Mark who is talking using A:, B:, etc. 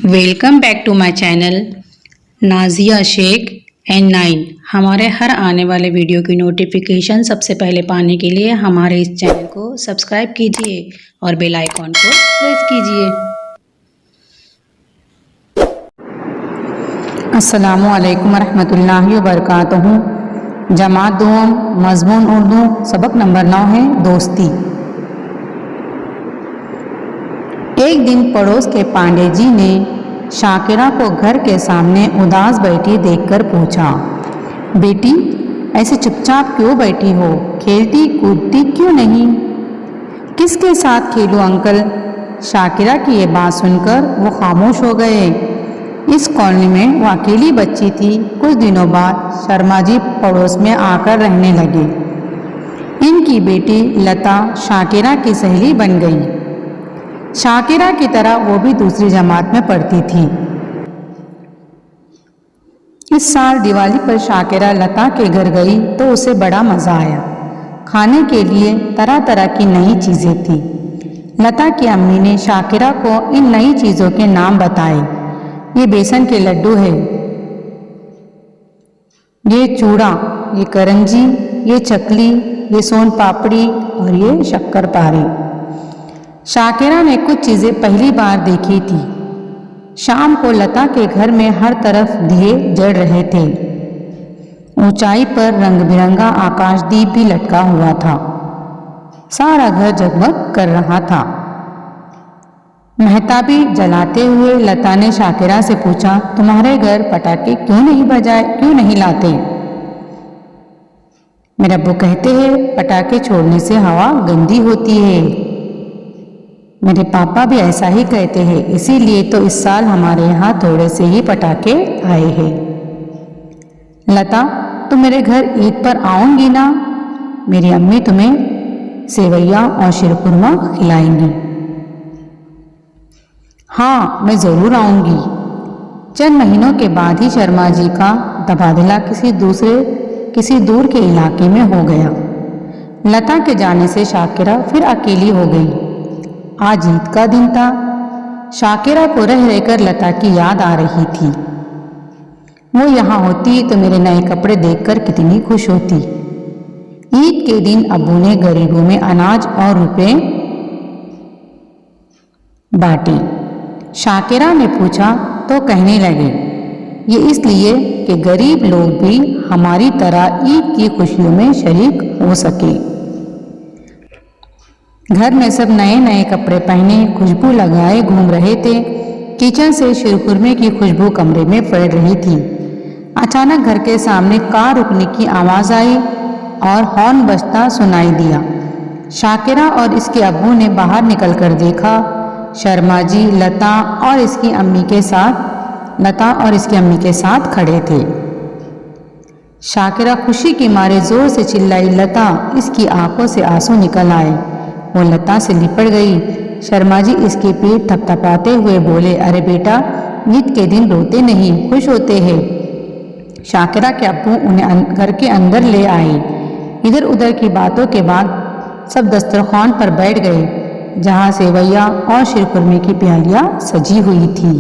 A: Welcome back to my channel Nazia Shaikh and 9। हमारे हर आने वाले वीडियो की नोटिफिकेशन सबसे पहले पाने के लिए हमारे इस चैनल को सब्सक्राइब कीजिए और बेल आइकॉन को प्रेस कीजिए। अस्सलामु अलैकुम रहमतुल्लाहि व बरकातहू। जमात दुआम मज़मून उर्दू सबक नंबर 9 है दोस्ती। एक दिन पड़ोस के पांडे जी ने शाकिरा को घर के सामने उदास बैठी देखकर पूछा, बेटी ऐसे चुपचाप क्यों बैठी हो, खेलती कूदती क्यों नहीं? किसके साथ खेलूं अंकल? शाकिरा की ये बात सुनकर वो खामोश हो गए। इस कॉलोनी में वो अकेली बच्ची थी। कुछ दिनों बाद शर्मा जी पड़ोस में आकर रहने लगे। इनकी बेटी लता शाकिरा की सहेली बन गई। शाकिरा की तरह वो भी दूसरी जमात में पढ़ती थी। इस साल दिवाली पर शाकिरा लता के घर गई तो उसे बड़ा मज़ा आया। खाने के लिए तरह तरह की नई चीज़ें थी। लता की अम्मी ने शाकिरा को इन नई चीज़ों के नाम बताए। ये बेसन के लड्डू है, ये चूड़ा, ये करंजी, ये चकली, ये सोन पापड़ी और ये शक्करपारे। शाकिरा ने कुछ चीज़ें पहली बार देखी थी। शाम को लता के घर में हर तरफ दिए जल रहे थे। ऊंचाई पर रंग बिरंगा आकाशदीप भी लटका हुआ था। सारा घर जगमग कर रहा था। मेहताबी जलाते हुए लता ने शाकिरा से पूछा, तुम्हारे घर पटाखे क्यों नहीं लाते? मेरे अब्बू कहते हैं पटाखे छोड़ने से हवा गंदी होती है। मेरे पापा भी ऐसा ही कहते हैं, इसीलिए तो इस साल हमारे यहाँ थोड़े से ही पटाखे आए हैं। लता, तुम मेरे घर ईद पर आओगी ना? मेरी अम्मी तुम्हें सेवैया और शीरकुरमा खिलाएंगी। हाँ, मैं ज़रूर आऊँगी। चंद महीनों के बाद ही शर्मा जी का तबादला किसी दूर के इलाके में हो गया। लता के जाने से शाकिरा फिर अकेली हो गई। आज ईद का दिन था। शाकिरा को रह रहकर लता की याद आ रही थी। वो यहाँ होती तो मेरे नए कपड़े देखकर कितनी खुश होती। ईद के दिन अब्बू ने गरीबों में अनाज और रुपए बांटे। शाकिरा ने पूछा तो कहने लगे, ये इसलिए कि गरीब लोग भी हमारी तरह ईद की खुशियों में शरीक हो सके। घर में सब नए नए कपड़े पहने खुशबू लगाए घूम रहे थे। किचन से शीरकुरमे की खुशबू कमरे में फैल रही थी। अचानक घर के सामने कार रुकने की आवाज़ आई और हॉर्न बजता सुनाई दिया। शाकिरा और इसके अब्बू ने बाहर निकलकर देखा। शर्मा जी लता और इसकी अम्मी के साथ खड़े थे। शाकिरा खुशी के मारे जोर से चिल्लाई, लता! इसकी आंखों से आंसू निकल आए। वो लता से लिपट गई। शर्मा जी इसके पीठ थपथपाते हुए बोले, अरे बेटा, ईद के दिन रोते नहीं, खुश होते हैं। शाकिरा के अब्बू उन्हें घर के अंदर ले आए। इधर उधर की बातों के बाद सब दस्तरखान पर बैठ गए, जहाँ सेवैया और शीरकुरमे की प्यालियाँ सजी हुई थी।